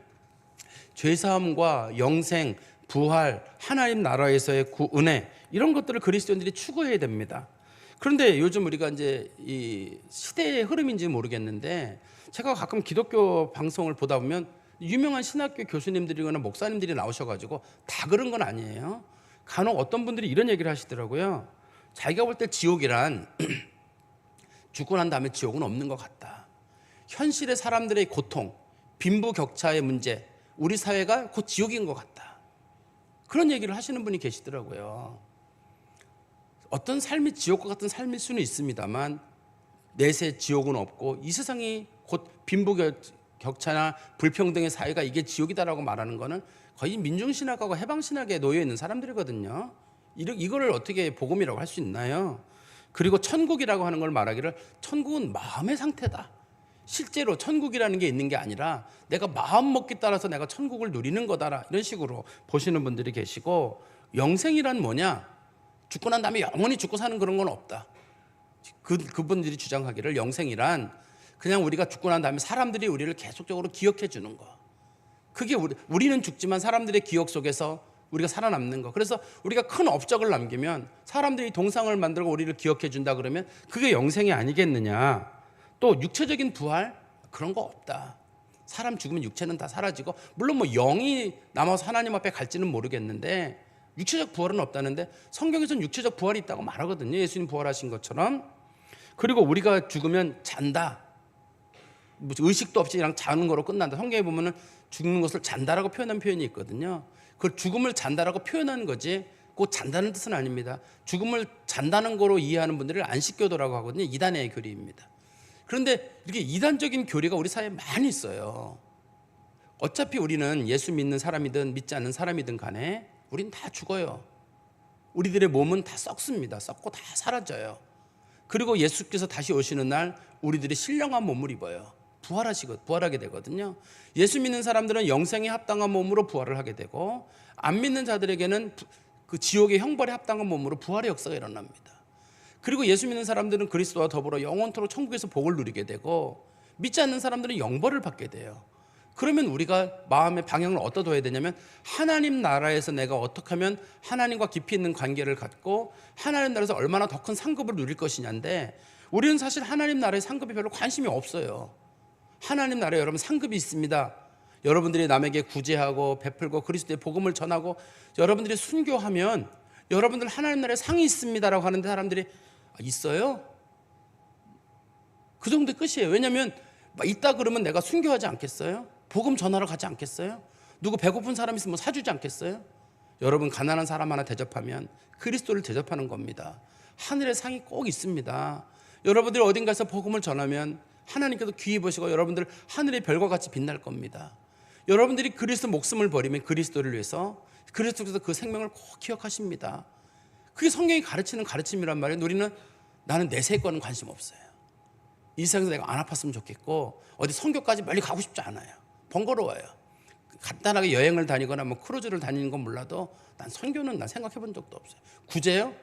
죄사함과 영생, 부활, 하나님 나라에서의 은혜, 이런 것들을 그리스도인들이 추구해야 됩니다. 그런데 요즘 우리가 이제 이 시대의 흐름인지 모르겠는데, 제가 가끔 기독교 방송을 보다 보면 유명한 신학교 교수님들이거나 목사님들이 나오셔가지고, 다 그런 건 아니에요. 간혹 어떤 분들이 이런 얘기를 하시더라고요. 자기가 볼 때 지옥이란 죽고 난 다음에 지옥은 없는 것 같다. 현실의 사람들의 고통, 빈부격차의 문제, 우리 사회가 곧 지옥인 것 같다. 그런 얘기를 하시는 분이 계시더라고요. 어떤 삶이 지옥과 같은 삶일 수는 있습니다만, 내세 지옥은 없고 이 세상이 곧 빈부격차나 불평등의 사회가 이게 지옥이다라고 말하는 거는 거의 민중신학하고 해방신학에 놓여 있는 사람들이거든요. 이거를 어떻게 복음이라고 할 수 있나요? 그리고 천국이라고 하는 걸 말하기를, 천국은 마음의 상태다. 실제로 천국이라는 게 있는 게 아니라 내가 마음 먹기 따라서 내가 천국을 누리는 거다, 이런 식으로 보시는 분들이 계시고, 영생이란 뭐냐? 죽고 난 다음에 영원히 죽고 사는 그런 건 없다. 그분들이 주장하기를 영생이란 그냥 우리가 죽고 난 다음에 사람들이 우리를 계속적으로 기억해 주는 거. 그게 우리는 죽지만 사람들의 기억 속에서 우리가 살아남는 거. 그래서 우리가 큰 업적을 남기면 사람들이 동상을 만들고 우리를 기억해 준다 그러면 그게 영생이 아니겠느냐. 또 육체적인 부활, 그런 거 없다. 사람 죽으면 육체는 다 사라지고, 물론 뭐 영이 남아서 하나님 앞에 갈지는 모르겠는데 육체적 부활은 없다는데, 성경에서는 육체적 부활이 있다고 말하거든요. 예수님 부활하신 것처럼. 그리고 우리가 죽으면 잔다. 의식도 없이 그냥 자는 거로 끝난다. 성경에 보면은 죽는 것을 잔다라고 표현한 표현이 있거든요. 그걸 죽음을 잔다라고 표현한 거지 곧 잔다는 뜻은 아닙니다. 죽음을 잔다는 거로 이해하는 분들을 안식교도라고 하거든요. 이단의 교리입니다. 그런데 이렇게 이단적인 교리가 우리 사회에 많이 있어요. 어차피 우리는 예수 믿는 사람이든 믿지 않는 사람이든 간에 우린 다 죽어요. 우리들의 몸은 다 썩습니다. 썩고 다 사라져요. 그리고 예수께서 다시 오시는 날 우리들이 신령한 몸을 입어요. 부활하게 되거든요. 예수 믿는 사람들은 영생에 합당한 몸으로 부활을 하게 되고, 안 믿는 자들에게는 그 지옥의 형벌에 합당한 몸으로 부활의 역사가 일어납니다. 그리고 예수 믿는 사람들은 그리스도와 더불어 영원토록 천국에서 복을 누리게 되고, 믿지 않는 사람들은 영벌을 받게 돼요. 그러면 우리가 마음의 방향을 어디다 둬야 되냐면, 하나님 나라에서 내가 어떻게 하면 하나님과 깊이 있는 관계를 갖고 하나님 나라에서 얼마나 더 큰 상급을 누릴 것이냐인데, 우리는 사실 하나님 나라의 상급이 별로 관심이 없어요. 하나님 나라에 여러분 상급이 있습니다. 여러분들이 남에게 구제하고 베풀고 그리스도의 복음을 전하고 여러분들이 순교하면 여러분들 하나님 나라에 상이 있습니다라고 하는데, 사람들이 있어요? 그 정도의 끝이에요. 왜냐하면 있다 그러면 내가 순교하지 않겠어요? 복음 전하러 가지 않겠어요? 누구 배고픈 사람 있으면 사주지 않겠어요? 여러분, 가난한 사람 하나 대접하면 그리스도를 대접하는 겁니다. 하늘의 상이 꼭 있습니다. 여러분들이 어딘가에서 복음을 전하면 하나님께서 귀히 보시고 여러분들 하늘의 별과 같이 빛날 겁니다. 여러분들이 그리스도 목숨을 버리면 그리스도를 위해서 그리스도께서 그 생명을 꼭 기억하십니다. 그게 성경이 가르치는 가르침이란 말이에요. 우리는 나는 내세의 거는 관심 없어요. 이 세상에서 내가 안 아팠으면 좋겠고 어디 선교까지 멀리 가고 싶지 않아요. 번거로워요. 간단하게 여행을 다니거나 뭐 크루즈를 다니는 건 몰라도 난 선교는 난 생각해 본 적도 없어요. 구제요?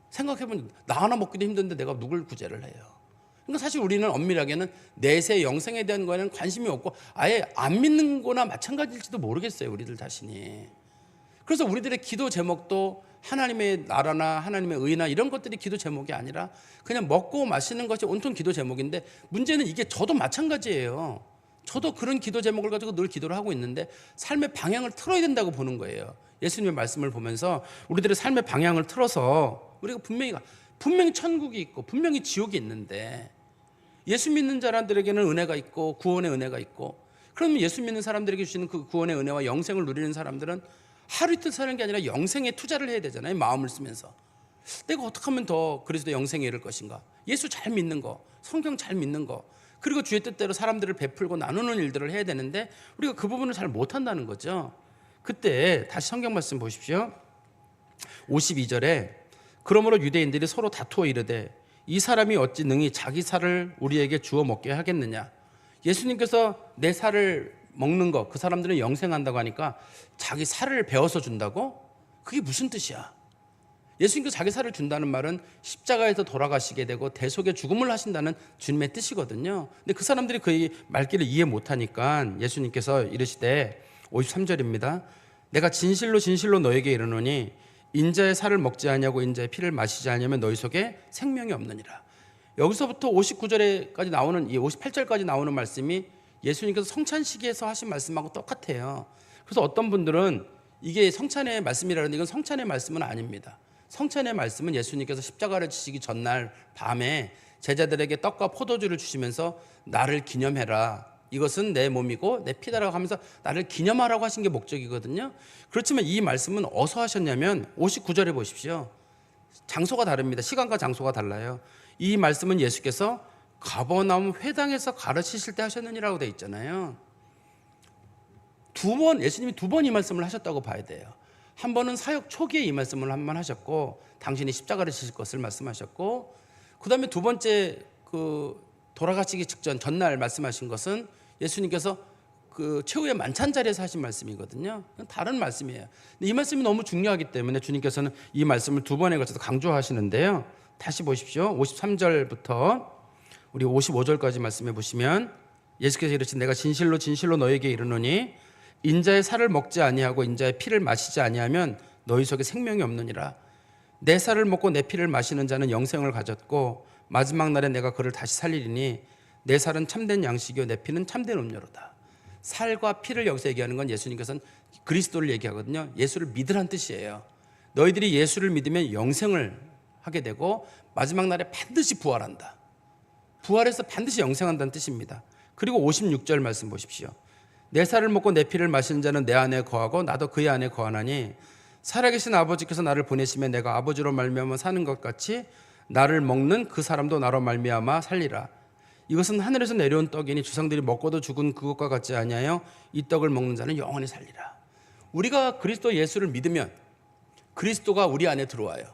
생각해 본, 나 하나 먹기도 힘든데 내가 누굴 구제를 해요? 그러니까 사실 우리는 엄밀하게는 내세 영생에 대한 거에는 관심이 없고 아예 안 믿는 거나 마찬가지일지도 모르겠어요. 우리들 자신이. 그래서 우리들의 기도 제목도 하나님의 나라나 하나님의 의나 이런 것들이 기도 제목이 아니라 그냥 먹고 마시는 것이 온통 기도 제목인데, 문제는 이게 저도 마찬가지예요. 저도 그런 기도 제목을 가지고 늘 기도를 하고 있는데 삶의 방향을 틀어야 된다고 보는 거예요. 예수님의 말씀을 보면서 우리들의 삶의 방향을 틀어서 우리가 분명히 천국이 있고 분명히 지옥이 있는데, 예수 믿는 사람들에게는 은혜가 있고 구원의 은혜가 있고, 그러면 예수 믿는 사람들에게 주시는 그 구원의 은혜와 영생을 누리는 사람들은 하루 이틀 사는 게 아니라 영생에 투자를 해야 되잖아요. 마음을 쓰면서 내가 어떻게 하면 더 그리스도의 영생에 이를 것인가, 예수 잘 믿는 거, 성경 잘 믿는 거, 그리고 주의 뜻대로 사람들을 베풀고 나누는 일들을 해야 되는데 우리가 그 부분을 잘 못한다는 거죠. 그때 다시 성경 말씀 보십시오. 52절에 그러므로 유대인들이 서로 다투어 이르되 이 사람이 어찌 능히 자기 살을 우리에게 주어 먹게 하겠느냐. 예수님께서 내 살을 먹는 거, 그 사람들은 영생한다고 하니까 자기 살을 베어서 준다고? 그게 무슨 뜻이야? 예수님께서 자기 살을 준다는 말은 십자가에서 돌아가시게 되고 대속의 죽음을 하신다는 주님의 뜻이거든요. 근데 그 사람들이 그 말귀를 이해 못하니까 예수님께서 이르시되 53절입니다. 내가 진실로 진실로 너에게 이르노니 인자의 살을 먹지 아니하고 인자의 피를 마시지 아니하면 너희 속에 생명이 없느니라. 여기서부터 59절까지 나오는, 이 58절까지 나오는 말씀이 예수님께서 성찬 시기에서 하신 말씀하고 똑같아요. 그래서 어떤 분들은 이게 성찬의 말씀이라는데 이건 성찬의 말씀은 아닙니다. 성찬의 말씀은 예수님께서 십자가를 지시기 전날 밤에 제자들에게 떡과 포도주를 주시면서 나를 기념해라, 이것은 내 몸이고 내 피다라고 하면서 나를 기념하라고 하신 게 목적이거든요. 그렇지만 이 말씀은 어디서 하셨냐면 59절에 보십시오. 장소가 다릅니다. 시간과 장소가 달라요. 이 말씀은 예수께서 가버나움 회당에서 가르치실 때 하셨느니라고 되어 있잖아요. 예수님이 두 번 이 말씀을 하셨다고 봐야 돼요. 한 번은 사역 초기에 이 말씀을 한 번 하셨고, 당신이 십자가를 지실 것을 말씀하셨고, 그 다음에 두 번째 돌아가시기 직전 전날 말씀하신 것은 예수님께서 그 최후의 만찬 자리에서 하신 말씀이거든요. 다른 말씀이에요. 근데 이 말씀이 너무 중요하기 때문에 주님께서는 이 말씀을 두 번에 걸쳐서 강조하시는데요. 다시 보십시오. 53절부터 우리 55절까지 말씀해 보시면 예수께서 이르시되 내가 진실로 진실로 너에게 이르노니 인자의 살을 먹지 아니하고 인자의 피를 마시지 아니하면 너희 속에 생명이 없느니라. 내 살을 먹고 내 피를 마시는 자는 영생을 가졌고 마지막 날에 내가 그를 다시 살리리니 내 살은 참된 양식이요 내 피는 참된 음료로다. 살과 피를 여기서 얘기하는 건 예수님께서는 그리스도를 얘기하거든요. 예수를 믿으란 뜻이에요. 너희들이 예수를 믿으면 영생을 하게 되고 마지막 날에 반드시 부활한다. 부활해서 반드시 영생한다는 뜻입니다. 그리고 56절 말씀 보십시오. 내 살을 먹고 내 피를 마시는 자는 내 안에 거하고 나도 그의 안에 거하나니 살아계신 아버지께서 나를 보내시며 내가 아버지로 말미암아 사는 것 같이 나를 먹는 그 사람도 나로 말미암아 살리라. 이것은 하늘에서 내려온 떡이니 조상들이 먹고도 죽은 그것과 같지 아니하여 이 떡을 먹는 자는 영원히 살리라. 우리가 그리스도 예수를 믿으면 그리스도가 우리 안에 들어와요.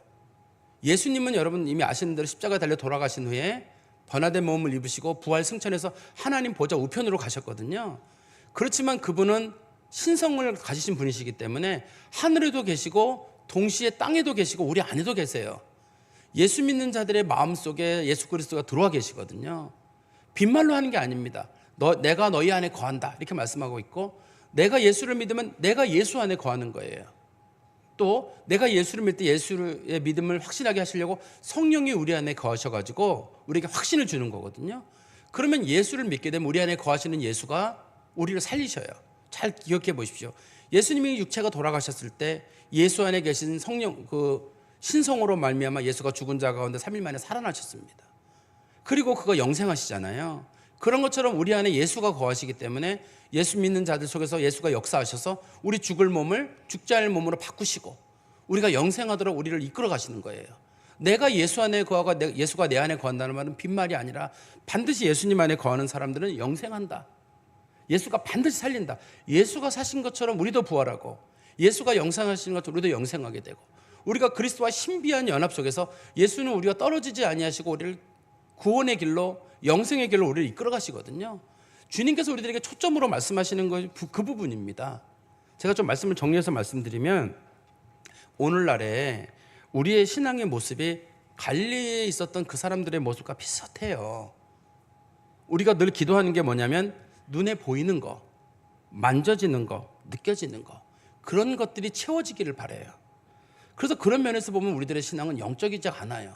예수님은 여러분 이미 아시는 대로 십자가에 달려 돌아가신 후에 변화된 몸을 입으시고 부활 승천해서 하나님 보좌 우편으로 가셨거든요. 그렇지만 그분은 신성을 가지신 분이시기 때문에 하늘에도 계시고 동시에 땅에도 계시고 우리 안에도 계세요. 예수 믿는 자들의 마음속에 예수 그리스도가 들어와 계시거든요. 빈말로 하는 게 아닙니다. 내가 너희 안에 거한다 이렇게 말씀하고 있고, 내가 예수를 믿으면 내가 예수 안에 거하는 거예요. 또 내가 예수를 믿을 때 예수의 믿음을 확실하게 하시려고 성령이 우리 안에 거하셔가지고 우리에게 확신을 주는 거거든요. 그러면 예수를 믿게 되면 우리 안에 거하시는 예수가 우리를 살리셔요. 잘 기억해 보십시오. 예수님이 육체가 돌아가셨을 때 예수 안에 계신 성령, 그 신성으로 말미암아 예수가 죽은 자 가운데 3일 만에 살아나셨습니다. 그리고 그거 영생하시잖아요. 그런 것처럼 우리 안에 예수가 거하시기 때문에 예수 믿는 자들 속에서 예수가 역사하셔서 우리 죽을 몸을 죽지 않을 몸으로 바꾸시고 우리가 영생하도록 우리를 이끌어 가시는 거예요. 내가 예수 안에 거하고 예수가 내 안에 거한다는 말은 빈말이 아니라 반드시 예수님 안에 거하는 사람들은 영생한다. 예수가 반드시 살린다. 예수가 사신 것처럼 우리도 부활하고 예수가 영생하시는 것처럼 우리도 영생하게 되고, 우리가 그리스도와 신비한 연합 속에서 예수는 우리가 떨어지지 아니하시고 우리를 구원의 길로 영생의 길로 우리를 이끌어 가시거든요. 주님께서 우리들에게 초점으로 말씀하시는 것이 그 부분입니다. 제가 좀 말씀을 정리해서 말씀드리면 오늘날에 우리의 신앙의 모습이 갈릴리에 있었던 그 사람들의 모습과 비슷해요. 우리가 늘 기도하는 게 뭐냐면 눈에 보이는 거, 만져지는 거, 느껴지는 거, 그런 것들이 채워지기를 바라요. 그래서 그런 면에서 보면 우리들의 신앙은 영적이지 않아요.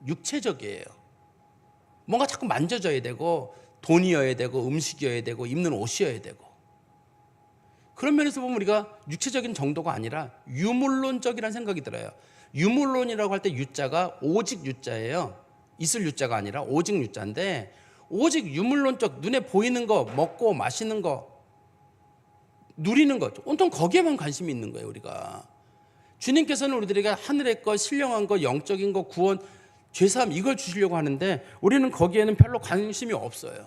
육체적이에요. 뭔가 자꾸 만져져야 되고 돈이어야 되고 음식이어야 되고 입는 옷이어야 되고, 그런 면에서 보면 우리가 육체적인 정도가 아니라 유물론적이라는 생각이 들어요. 유물론이라고 할 때 유자가 오직 유자예요. 있을 유자가 아니라 오직 유자인데, 오직 유물론적, 눈에 보이는 거, 먹고 마시는 거, 누리는 것, 온통 거기에만 관심이 있는 거예요. 우리가 주님께서는 우리들에게 하늘의 것, 신령한 것, 영적인 것, 구원, 죄사함, 이걸 주시려고 하는데 우리는 거기에는 별로 관심이 없어요.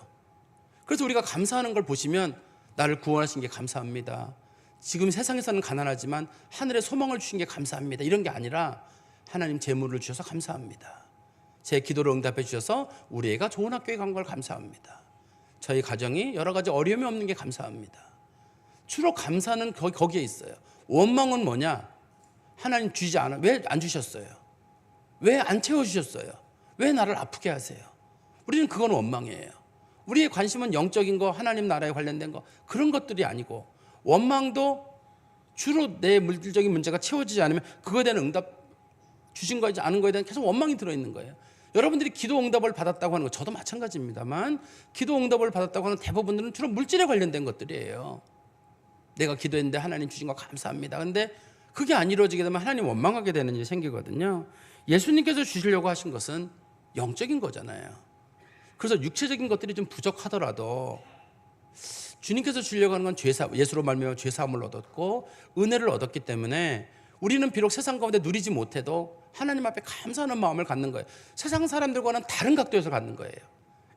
그래서 우리가 감사하는 걸 보시면, 나를 구원하신 게 감사합니다, 지금 세상에서는 가난하지만 하늘의 소망을 주신 게 감사합니다, 이런 게 아니라 하나님 재물을 주셔서 감사합니다, 제 기도를 응답해 주셔서 우리 애가 좋은 학교에 간 걸 감사합니다, 저희 가정이 여러 가지 어려움이 없는 게 감사합니다. 주로 감사는 거기에 있어요. 원망은 뭐냐? 하나님 주지 않아. 왜 안 주셨어요? 왜 안 채워주셨어요? 왜 나를 아프게 하세요? 우리는 그건 원망이에요. 우리의 관심은 영적인 거, 하나님 나라에 관련된 거, 그런 것들이 아니고, 원망도 주로 내 물질적인 문제가 채워지지 않으면 그거에 대한 응답 주신 거지 않은 거에 대한 계속 원망이 들어있는 거예요. 여러분들이 기도 응답을 받았다고 하는 거, 저도 마찬가지입니다만, 기도 응답을 받았다고 하는 대부분들은 주로 물질에 관련된 것들이에요. 내가 기도했는데 하나님 주신 거 감사합니다. 근데 그게 안 이루어지게 되면 하나님 원망하게 되는 일이 생기거든요. 예수님께서 주시려고 하신 것은 영적인 거잖아요. 그래서 육체적인 것들이 좀 부족하더라도 주님께서 주려고 하는 건 죄사함, 예수로 말미암아 죄사함을 얻었고 은혜를 얻었기 때문에 우리는 비록 세상 가운데 누리지 못해도 하나님 앞에 감사하는 마음을 갖는 거예요. 세상 사람들과는 다른 각도에서 갖는 거예요.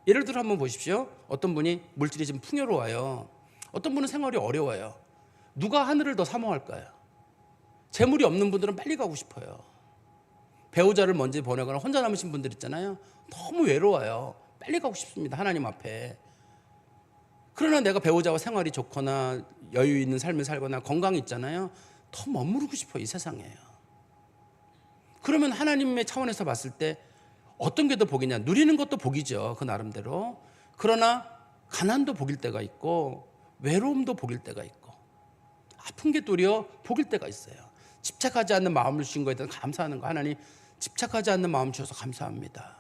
예를 들어 한번 보십시오. 어떤 분이 물질이 좀 풍요로워요. 어떤 분은 생활이 어려워요. 누가 하늘을 더 사모할까요? 재물이 없는 분들은 빨리 가고 싶어요. 배우자를 먼저 보내거나 혼자 남으신 분들 있잖아요. 너무 외로워요. 빨리 가고 싶습니다, 하나님 앞에. 그러나 내가 배우자와 생활이 좋거나 여유 있는 삶을 살거나 건강이 있잖아요. 더 머무르고 싶어요, 이 세상에요. 그러면 하나님의 차원에서 봤을 때 어떤 게 더 복이냐? 누리는 것도 복이죠, 그 나름대로. 그러나 가난도 복일 때가 있고 외로움도 복일 때가 있고 아픈 게 도리어 복일 때가 있어요. 집착하지 않는 마음을 주신 거에 대해서 감사하는 거. 하나님, 집착하지 않는 마음 주셔서 감사합니다.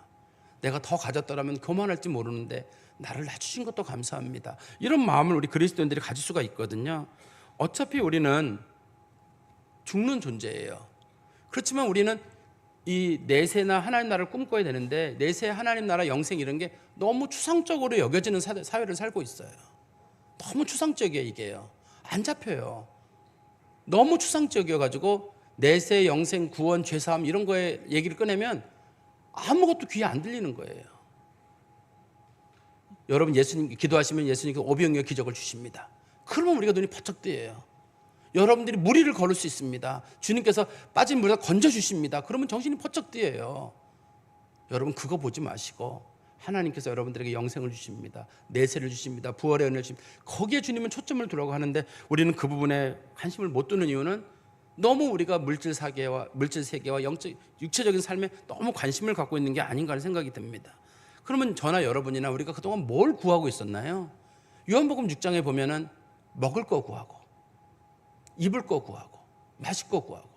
내가 더 가졌더라면 교만할지 모르는데 나를 낮추신 것도 감사합니다. 이런 마음을 우리 그리스도인들이 가질 수가 있거든요. 어차피 우리는 죽는 존재예요. 그렇지만 우리는 이 내세나 하나님 나라를 꿈꿔야 되는데, 내세 하나님 나라 영생 이런 게 너무 추상적으로 여겨지는 사회를 살고 있어요. 너무 추상적이에요. 이게요, 안 잡혀요. 너무 추상적이어가지고 내세 영생 구원 죄사함 이런 거에 얘기를 꺼내면 아무것도 귀에 안 들리는 거예요. 여러분, 예수님 기도하시면 예수님께서 오병이어 기적을 주십니다. 그러면 우리가 눈이 번쩍 뜨여요. 여러분들이 무리를 걸을 수 있습니다. 주님께서 빠진 물에서 건져주십니다. 그러면 정신이 번쩍 뜨여요. 여러분, 그거 보지 마시고 하나님께서 여러분들에게 영생을 주십니다, 내세를 주십니다, 부활의 은혜를 주십니다. 거기에 주님은 초점을 두라고 하는데 우리는 그 부분에 관심을 못 두는 이유는 너무 우리가 물질 세계와 영적 육체적인 삶에 너무 관심을 갖고 있는 게 아닌가 하는 생각이 듭니다. 그러면 저나 여러분이나 우리가 그동안 뭘 구하고 있었나요? 요한복음 6장에 보면은 먹을 거 구하고 입을 거 구하고 마실 거 구하고,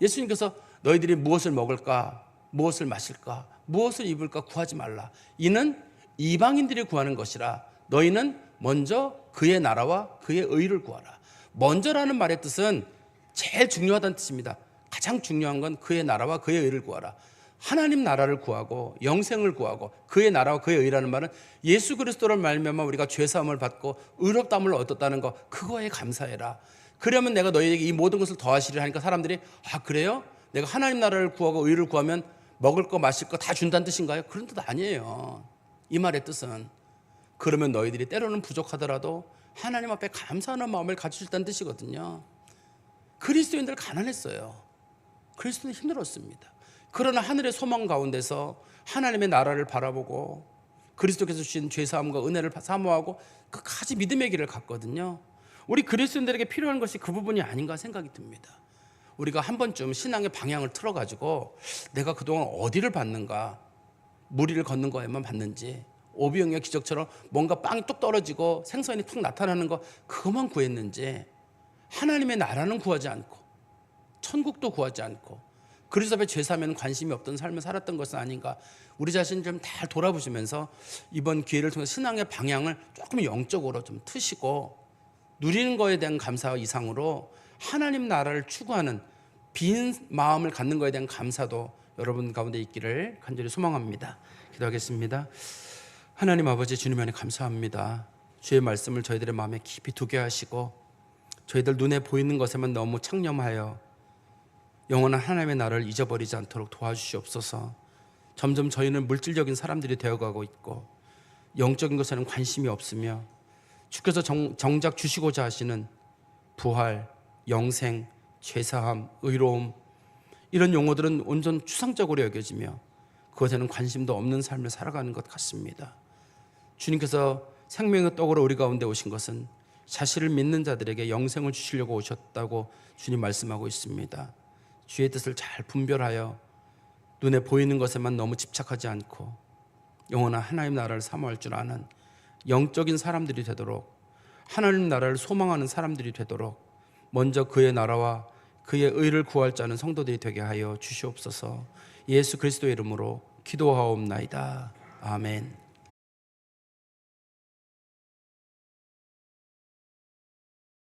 예수님께서 너희들이 무엇을 먹을까, 무엇을 마실까, 무엇을 입을까 구하지 말라. 이는 이방인들이 구하는 것이라. 너희는 먼저 그의 나라와 그의 의를 구하라. 먼저라는 말의 뜻은 제일 중요하다는 뜻입니다. 가장 중요한 건 그의 나라와 그의 의를 구하라. 하나님 나라를 구하고 영생을 구하고 그의 나라와 그의 의라는 말은 예수 그리스도를 말미암아 우리가 죄사함을 받고 의롭다함을 얻었다는 거, 그거에 감사해라. 그러면 내가 너희에게 이 모든 것을 더하시리라 하니까 사람들이, 아 그래요? 내가 하나님 나라를 구하고 의를 구하면 먹을 거 마실 거 다 준다는 뜻인가요? 그런 뜻 아니에요. 이 말의 뜻은 그러면 너희들이 때로는 부족하더라도 하나님 앞에 감사하는 마음을 가지실 다는 뜻이거든요. 그리스도인들 가난했어요. 그리스도인들 힘들었습니다. 그러나 하늘의 소망 가운데서 하나님의 나라를 바라보고 그리스도께서 주신 죄사함과 은혜를 사모하고 끝까지 믿음의 길을 갔거든요. 우리 그리스도인들에게 필요한 것이 그 부분이 아닌가 생각이 듭니다. 우리가 한 번쯤 신앙의 방향을 틀어가지고 내가 그동안 어디를 받는가, 무리를 걷는 거에만 받는지, 오병이어 기적처럼 뭔가 빵이 뚝 떨어지고 생선이 툭 나타나는 거 그것만 구했는지, 하나님의 나라는 구하지 않고 천국도 구하지 않고 그리스도 앞에 죄 사면 관심이 없던 삶을 살았던 것은 아닌가. 우리 자신 좀 잘 돌아보시면서 이번 기회를 통해 신앙의 방향을 조금 영적으로 좀 트시고 누리는 거에 대한 감사 이상으로 하나님 나라를 추구하는 빈 마음을 갖는 거에 대한 감사도 여러분 가운데 있기를 간절히 소망합니다. 기도하겠습니다. 하나님 아버지, 주님 안에 감사합니다. 주의 말씀을 저희들의 마음에 깊이 두게 하시고 저희들 눈에 보이는 것에만 너무 창념하여 영원한 하나님의 나라를 잊어버리지 않도록 도와주시옵소서. 점점 저희는 물질적인 사람들이 되어가고 있고 영적인 것에는 관심이 없으며 주께서 정작 주시고자 하시는 부활, 영생, 죄사함, 의로움, 이런 용어들은 온전 추상적으로 여겨지며 그것에는 관심도 없는 삶을 살아가는 것 같습니다. 주님께서 생명의 떡으로 우리 가운데 오신 것은 자신을 믿는 자들에게 영생을 주시려고 오셨다고 주님 말씀하고 있습니다. 주의 뜻을 잘 분별하여 눈에 보이는 것에만 너무 집착하지 않고 영원한 하나님 나라를 사모할 줄 아는 영적인 사람들이 되도록, 하나님 나라를 소망하는 사람들이 되도록 먼저 그의 나라와 그의 의를 구할 자는 성도들이 되게 하여 주시옵소서. 예수 그리스도의 이름으로 기도하옵나이다. 아멘.